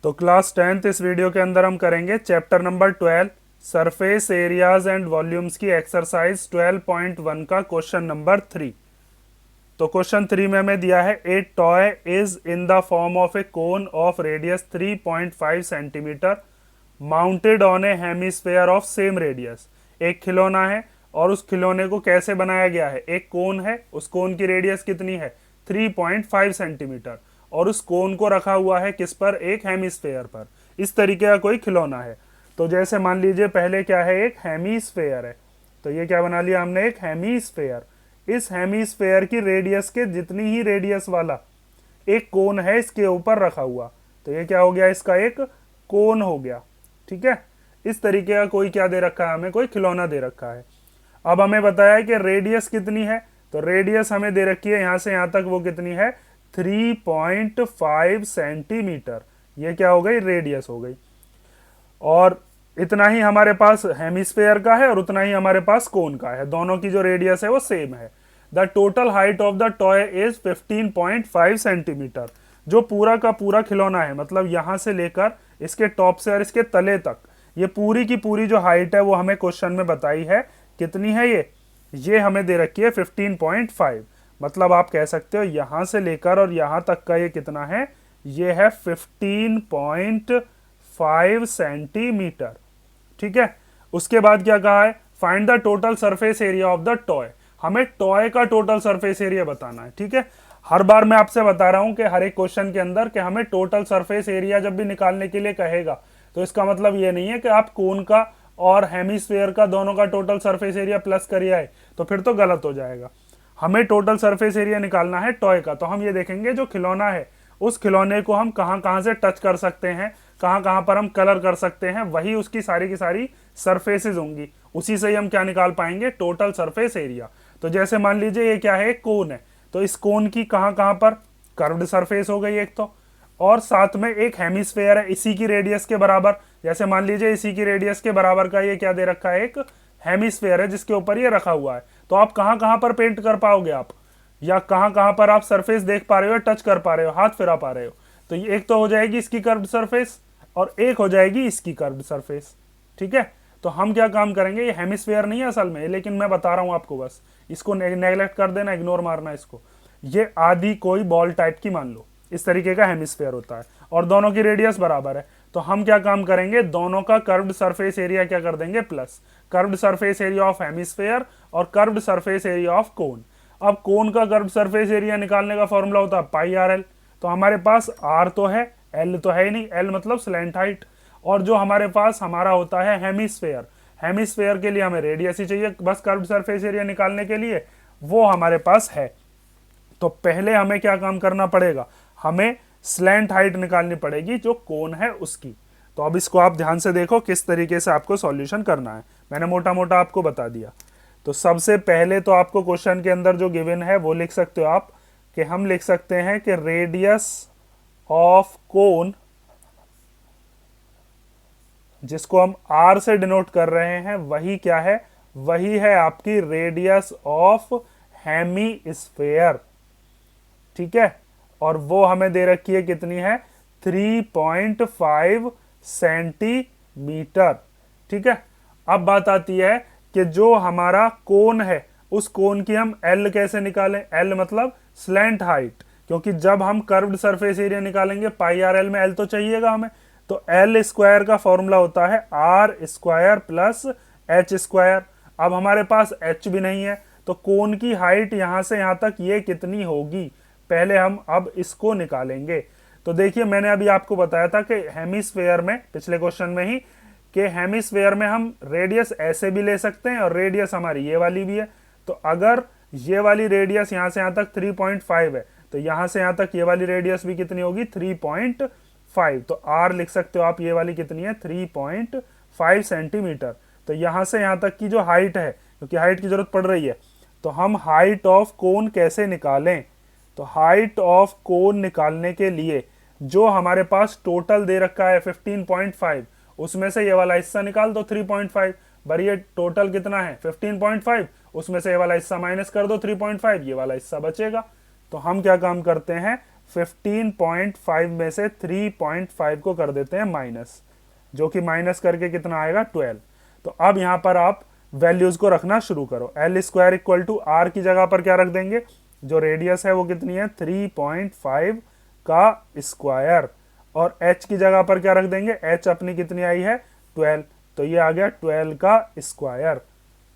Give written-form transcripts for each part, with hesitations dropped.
तो class 10th इस video के अंदर हम करेंगे chapter number 12 surface areas and volumes की एक्सरसाइज 12.1 का क्वेश्चन नंबर 3। तो क्वेश्चन 3 में हमें दिया है ए toy is in the form of A cone of radius 3.5 centimetre mounted on A hemisphere of same radius. एक खिलौना है और उस खिलौने को कैसे बनाया गया है, एक कोन है, उस कोन की रेडियस कितनी है 3.5 सेंटीमीटर और उस कोन को रखा हुआ है किस पर, एक हेमिस्फेयर पर। इस तरीके का कोई खिलौना है। तो जैसे मान लीजिए पहले क्या है, एक हेमिस्फेयर है, तो ये क्या बना लिया हमने, एक हेमिस्फेयर। इस हेमिस्फेयर की रेडियस के जितनी ही रेडियस वाला एक कोन है इसके ऊपर रखा हुआ, तो ये क्या हो गया, इसका एक कोन हो गया। ठीक है, इस तरीके का कोई क्या दे रखा है हमें, कोई खिलौना दे रखा है। अब हमें बताया है कि रेडियस कितनी है, तो रेडियस हमें दे रखी है यहां से यहां तक, वो कितनी है 3.5 सेंटीमीटर। ये क्या हो गई, रेडियस हो गई। और इतना ही हमारे पास हेमिस्फेयर का है और उतना ही हमारे पास कोन का है, दोनों की जो रेडियस है वो सेम है। The total height of the toy is 15.5 centimetre. जो पूरा का पूरा खिलौना है, मतलब यहां से लेकर इसके टॉप से और इसके तले तक, ये पूरी की पूरी जो हाइट है वो हमें क्वेश्चन में बताई है कितनी है। ये हमें दे रखी है 15.5। मतलब आप कह सकते हो यहां से लेकर और यहां तक का ये कितना है, ये है 15.5 सेंटीमीटर। ठीक है, उसके बाद क्या कहा है, find the total surface area of the toy. हमें टॉय का टोटल सरफेस एरिया बताना है। ठीक है, हर बार मैं आपसे बता रहा हूं कि हर एक क्वेश्चन के अंदर कि हमें टोटल सरफेस एरिया जब भी निकालने के लिए कहेगा, तो इसका मतलब ये नहीं है कि आप कोन का और हेमिस्फेयर का दोनों का टोटल सरफेस एरिया प्लस करिए आए, तो फिर तो गलत हो जाएगा। हमें टोटल सरफेस एरिया निकालना है टॉय का। तो हम ये देखेंगे जो खिलौना है उस खिलौने को हम कहां कहां से टच कर सकते हैं, कहां कहां पर हम कलर कर सकते हैं, वही उसकी सारी की सारी सरफेसेस होंगी। उसी से ही हम क्या निकाल पाएंगे, टोटल सरफेस एरिया। तो जैसे मान लीजिए ये क्या है, एक कोन है, तो इस कोन की कहां कहां पर कर्व्ड सरफेस हो गई एक तो, और साथ में एक हेमिस्फेयर है इसी की रेडियस के बराबर। जैसे मान लीजिए इसी की रेडियस के बराबर का ये क्या दे रखा है, एक हेमिस्फेयर है जिसके ऊपर ये रखा हुआ है। तो आप कहां कहां पर पेंट कर पाओगे आप, या कहां कहां पर आप सरफेस देख पा रहे हो, टच कर पा रहे हो, हाथ फिरा पा रहे हो। तो ये एक तो हो जाएगी इसकी कर्व्ड सरफेस और एक हो जाएगी इसकी कर्व्ड सरफेस। ठीक है, तो हम क्या काम करेंगे, ये हेमिस्फेयर नहीं है असल में, लेकिन मैं बता रहा हूं आपको, बस इसको नेग्लेक्ट कर देना, इग्नोर मारना इसको। ये आधी कोई बॉल टाइप की मान लो, इस तरीके का हेमिस्फेयर होता है और दोनों की रेडियस बराबर है। तो हम क्या काम करेंगे, दोनों का कर्व्ड सरफेस एरिया क्या कर देंगे, plus curved surface area of hemisphere और curved surface area of cone. अब कोन का कर्व्ड सरफेस एरिया निकालने का फॉर्मूला होता है पाई आर एल। तो हमारे पास आर तो है, एल तो है ही नहीं, एल मतलब स्लैंट हाइट। और जो हमारे पास हमारा होता है हेमिस्फेयर, हेमिस्फेयर के लिए हमें रेडियस ही चाहिए बस कर्व्ड सरफेस एरिया निकालने के लिए, वो हमारे पास है। तो पहले हमें क्या काम करना पड़ेगा, हमें स्लैंट हाइट निकालनी पड़ेगी जो कोन है उसकी। तो अब इसको आप ध्यान से देखो किस तरीके से आपको सॉल्यूशन करना है, मैंने मोटा मोटा आपको बता दिया। तो सबसे पहले तो आपको क्वेश्चन के अंदर जो गिवन है वो लिख सकते हो आप, कि हम लिख सकते हैं कि रेडियस ऑफ कोन, जिसको हम आर से डिनोट कर रहे हैं, वही क्या है, वही है आपकी रेडियस ऑफ हेमिस्फेयर। ठीक है, और वो हमें दे रखी है कितनी है, 3.5 सेंटीमीटर। ठीक है, अब बात आती है कि जो हमारा कोन है उस कोन की हम एल कैसे निकालें, एल मतलब स्लैंट हाइट, क्योंकि जब हम कर्व्ड सरफेस एरिया निकालेंगे पाई आर एल में एल तो चाहिएगा हमें। तो एल स्क्वायर का फॉर्मूला होता है R square plus H square. अब हमारे पास एच भी नहीं है, तो कोन की हाइट यहां से यहां तक ये कितनी होगी, पहले हम अब इसको निकालेंगे। तो देखिए मैंने अभी आपको बताया था कि हेमिस्फेयर में, पिछले क्वेश्चन में ही, कि हेमिस्फेयर में हम रेडियस ऐसे भी ले सकते हैं और रेडियस हमारी ये वाली भी है। तो अगर ये वाली रेडियस यहां से यहां तक 3.5 है, तो यहां से यहां तक ये वाली रेडियस भी कितनी होगी, 3.5। तो आर लिख सकते हो आप, ये वाली कितनी है 3.5 सेंटीमीटर। तो यहां से यहां तक की जो हाइट है, क्योंकि हाइट की जरूरत पड़ रही है, तो हम हाइट ऑफ कोन कैसे निकालें। तो हाइट ऑफ कोन निकालने के लिए जो हमारे पास टोटल दे रखा है 15.5, उसमें से ये वाला हिस्सा निकाल दो 3.5। पर ये टोटल कितना है 15.5, उसमें से ये वाला हिस्सा माइनस कर दो 3.5, ये वाला हिस्सा बचेगा। तो हम क्या काम करते हैं, 15.5 में से 3.5 को कर देते हैं माइनस, जो कि माइनस करके कितना आएगा 12। तो अब यहां पर आप वैल्यूज को रखना शुरू करो। L square equal to R की जगह पर क्या रख देंगे, जो रेडियस है वो कितनी है 3.5 का स्क्वायर, और एच की जगह पर क्या रख देंगे, एच अपनी कितनी आई है 12, तो ये आ गया 12 का स्क्वायर।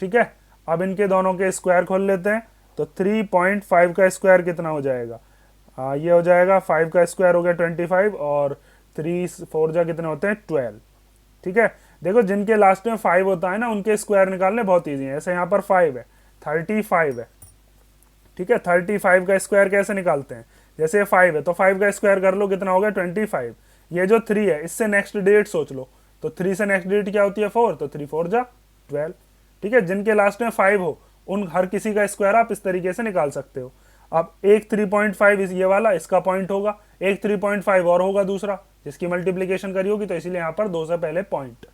ठीक है, अब इनके दोनों के स्क्वायर खोल लेते हैं। तो 3.5 का स्क्वायर कितना हो जाएगा, ये हो जाएगा 5 का स्क्वायर हो गया 25, और 3 4 जा कितने होते हैं 12। ठीक है, देखो जिनके लास्ट में 5 होता है ना उनके स्क्वायर निकालने बहुत ईजी है। ऐसे यहाँ पर 5 है, 35 है। ठीक है, 35 का स्क्वायर कैसे निकालते हैं, जैसे 5 है तो 5 का स्क्वायर कर लो, कितना हो गया 25। ये जो 3 है इससे नेक्स्ट डेट सोच लो, तो 3 से नेक्स्ट डेट क्या होती है 4, तो 3 4 जा 12। ठीक है, जिनके लास्ट में 5 हो उन हर किसी का स्क्वायर आप इस तरीके से निकाल सकते हो। अब एक 3.5 ये वाला इसका पॉइंट होगा, एक 3.5 और होगा दूसरा जिसकी मल्टीप्लीकेशन करी होगी, तो इसीलिए यहाँ पर 2 से पहले पॉइंट।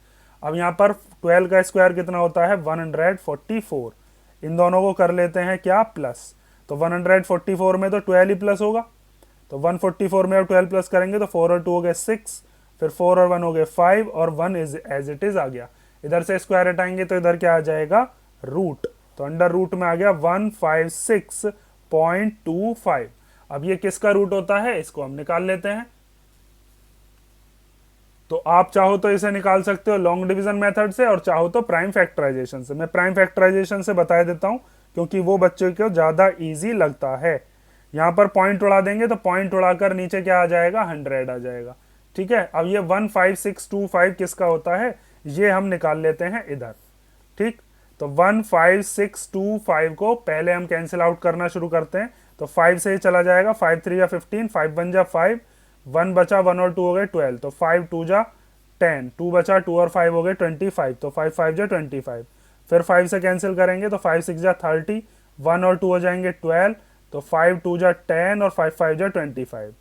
अब यहाँ पर 12 का स्क्वायर कितना होता है 144। इन दोनों को कर लेते हैं क्या प्लस, तो 144 में तो 12 ही प्लस होगा, तो 144 में अब 12 प्लस करेंगे तो 4 और 2 हो गए 6, फिर 4 और 1 हो गए 5, और 1 इज एज इट इज आ गया। इधर से स्क्वायर हटाएंगे तो इधर क्या आ जाएगा रूट, तो अंडर रूट में आ गया 156.25। अब ये किसका रूट होता है, इसको हम निकाल लेते हैं। तो आप चाहो तो इसे निकाल सकते हो लॉन्ग डिवीजन मेथड से, और चाहो तो प्राइम फैक्टराइजेशन से। मैं प्राइम फैक्टराइजेशन से बता देता हूं क्योंकि वो बच्चों को ज्यादा इजी लगता है। यहां पर पॉइंट उड़ा देंगे तो पॉइंट उड़ाकर नीचे क्या आ जाएगा 100 आ जाएगा। ठीक है, अब ये 15625 किसका होता है ये हम निकाल लेते हैं इधर। ठीक, तो 15625 को पहले हम कैंसिल आउट करना शुरू करते हैं, तो 5 से ही चला जाएगा, 5 3 जा 15, 5 1 जा 5, 1 बचा, 1 और 2 हो गए 12, तो 5 2 जा 10, 2 बचा, 2 और 5 हो गए 25, तो 5 5 जा 25। फिर 5 से कैंसिल करेंगे तो 5 6 जा 30, 1 और 2 हो जाएंगे 12, तो 5 2 जा 10, और 5 5 जा 25।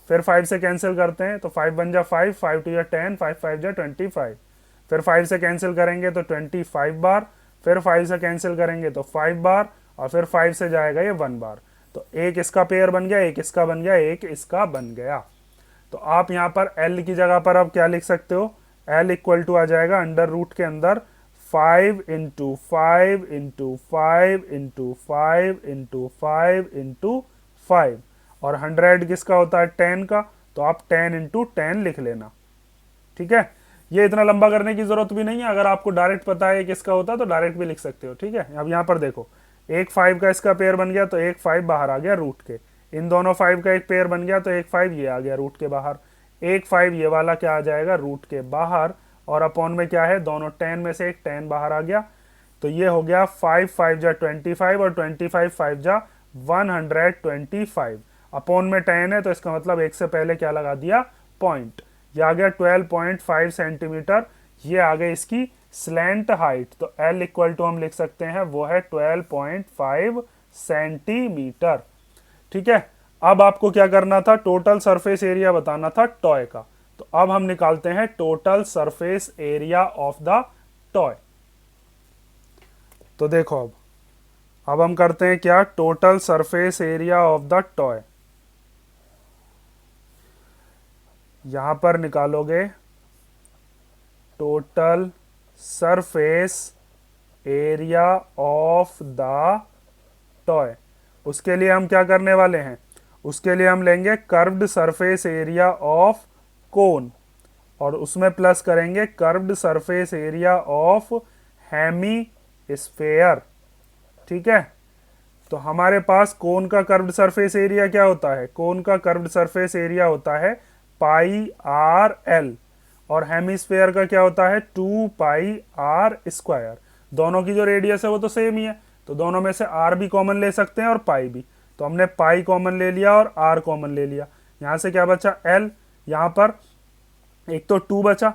फिर 5 से कैंसिल करते हैं तो 5 1 जा 5, 5 2 जा 10, 5 5 जा 25। फिर 5 से कैंसिल करेंगे तो 25 बार, फिर 5 से कैंसिल करेंगे तो 5 बार, और फिर 5 से जाएगा ये 1 बार। तो एक इसका पेयर बन गया, एक इसका बन गया, एक इसका बन गया। तो आप यहाँ पर L की जगह पर अब क्या लिख सकते हो, L इक्वल टू आ जाएगा अंडर रूट के अंदर 5 into 5 into 5 into 5 into 5 into 5, और 100 किसका होता है 10 का, तो आप 10 इंटू 10 लिख लेना। ठीक है, ये इतना लंबा करने की जरूरत भी नहीं है, अगर आपको डायरेक्ट पता है किसका होता है तो डायरेक्ट भी लिख सकते हो। ठीक है, अब यहाँ पर देखो एक 5 का इसका पेयर बन गया तो एक 5 बाहर आ गया रूट के, इन दोनों 5 का एक पेयर बन गया तो एक 5 ये आ गया रूट के बाहर, एक 5 ये वाला क्या आ जाएगा रूट के बाहर, और अपॉन में क्या है दोनों 10 में से एक 10 बाहर आ गया, तो ये हो गया 5 5 जा 25, और 25 5 जा 125, अपॉन में 10 है तो इसका मतलब एक से पहले क्या लगा दिया पॉइंट, ये आ गया 12.5 सेंटीमीटर, ये आ गई इसकी स्लैंट हाइट। तो L इक्वल टू हम लिख सकते हैं वो है 12.5 सेंटीमीटर। ठीक है, अब आपको क्या करना था, टोटल सरफेस एरिया बताना था टॉय का। तो अब हम निकालते हैं total surface area of the toy. तो देखो अब हम करते हैं क्या, total surface area of the toy. यहां पर निकालोगे total surface area of the toy. उसके लिए हम क्या करने वाले हैं, उसके लिए हम लेंगे curved surface area of cone, और उसमें प्लस करेंगे curved surface area of hemisphere. ठीक है, तो हमारे पास कोन का कर्व्ड सरफेस एरिया क्या होता है, कोन का कर्व्ड सरफेस एरिया होता है पाई आर एल, और हेमिस्फेयर का क्या होता है 2 पाई आर स्क्वायर। दोनों की जो रेडियस है वो तो सेम ही है, तो दोनों में से आर भी कॉमन ले सकते हैं और पाई भी, तो हमने पाई कॉमन ले लिया और आर कॉमन ले लिया। यहां से क्या बचा एल, यहां पर एक तो 2 बचा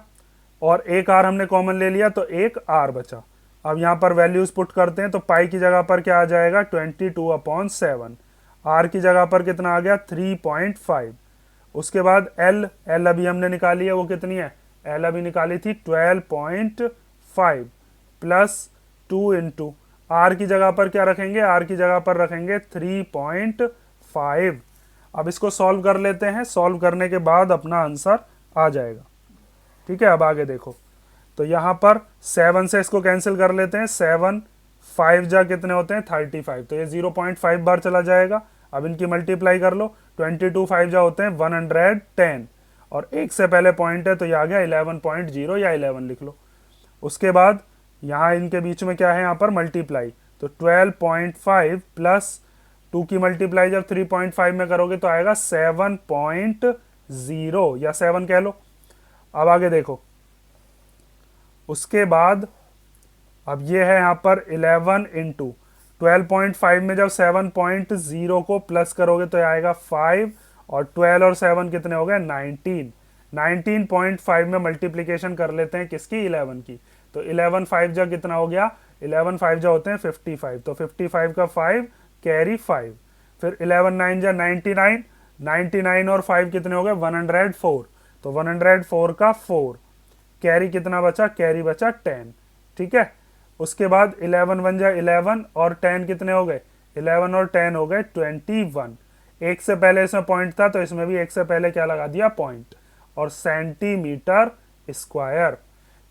और एक आर हमने कॉमन ले लिया तो एक आर बचा। अब यहां पर वैल्यूज पुट करते हैं तो पाई की जगह पर क्या आ जाएगा 22/7, आर की जगह पर कितना आ गया 3.5। उसके बाद एल, एल अभी हमने निकाली है वो कितनी है, एल अभी निकाली थी 12.5 प्लस 2 इंटू आर की जगह पर क्या रखेंगे, आर की जगह पर रखेंगे 3.5। अब इसको सॉल्व कर लेते हैं, सॉल्व करने के बाद अपना आंसर आ जाएगा। ठीक है, अब आगे देखो, तो यहाँ पर 7 से इसको कैंसिल कर लेते हैं, 7 5 जा कितने होते हैं 35, तो ये 0.5 बार चला जाएगा। अब इनकी मल्टीप्लाई कर लो, 22 5 जा होते हैं 110, और एक से पहले पॉइंट है तो ये आ गया 11.0 या 11 लिख लो। उसके बाद यहाँ इनके बीच में क्या है, यहाँ पर मल्टीप्लाई, तो 12.5 प्लस 2 की मल्टीप्लाई जब 3.5 में करोगे तो आएगा 7.0 या 7 कह लो। अब आगे देखो, उसके बाद अब ये है यहाँ पर 11 इंटू 12.5 में जब 7.0 को प्लस करोगे तो आएगा 5, और 12 और 7 कितने हो गए 19। 19.5 में मल्टीप्लीकेशन कर लेते हैं किसकी 11 की, तो 11 5 जा कितना हो गया 11 5 जा होते हैं 55, तो 55 का 5 कैरी 5, फिर 11 9 जा 99, 99 और 5 कितने हो गए 104, तो 104 का 4 कैरी कितना बचा, कैरी बचा 10। ठीक है, उसके बाद 11 1 जा 11 और 10 कितने हो गए 11 और 10 हो गए 21। एक से पहले इसमें पॉइंट था तो इसमें भी एक से पहले क्या लगा दिया पॉइंट, और सेंटीमीटर स्क्वायर।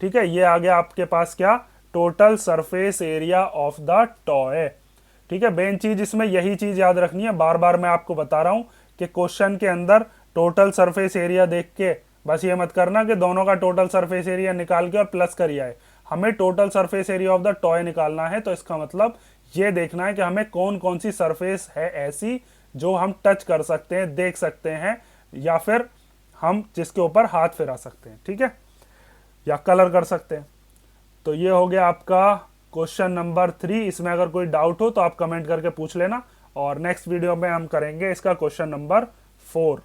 ठीक है, ये आ गया आपके पास क्या, total surface area of the toy. ठीक है, मेन चीज इसमें यही चीज याद रखनी है, बार बार मैं आपको बता रहा हूं कि क्वेश्चन के अंदर टोटल सरफेस एरिया देख के बस ये मत करना कि दोनों का टोटल सरफेस एरिया निकाल के और प्लस करिए है। हमें total surface area of the toy निकालना है, तो इसका मतलब ये देखना है कि हमें कौन कौन सी सरफेस है ऐसी जो हम टच कर सकते हैं, देख सकते हैं, या फिर हम जिसके ऊपर हाथ फिरा सकते हैं। ठीक है, या कलर कर सकते हैं। तो ये हो गया आपका क्वेश्चन नंबर 3। इसमें अगर कोई डाउट हो तो आप कमेंट करके पूछ लेना, और नेक्स्ट वीडियो में हम करेंगे इसका क्वेश्चन नंबर 4।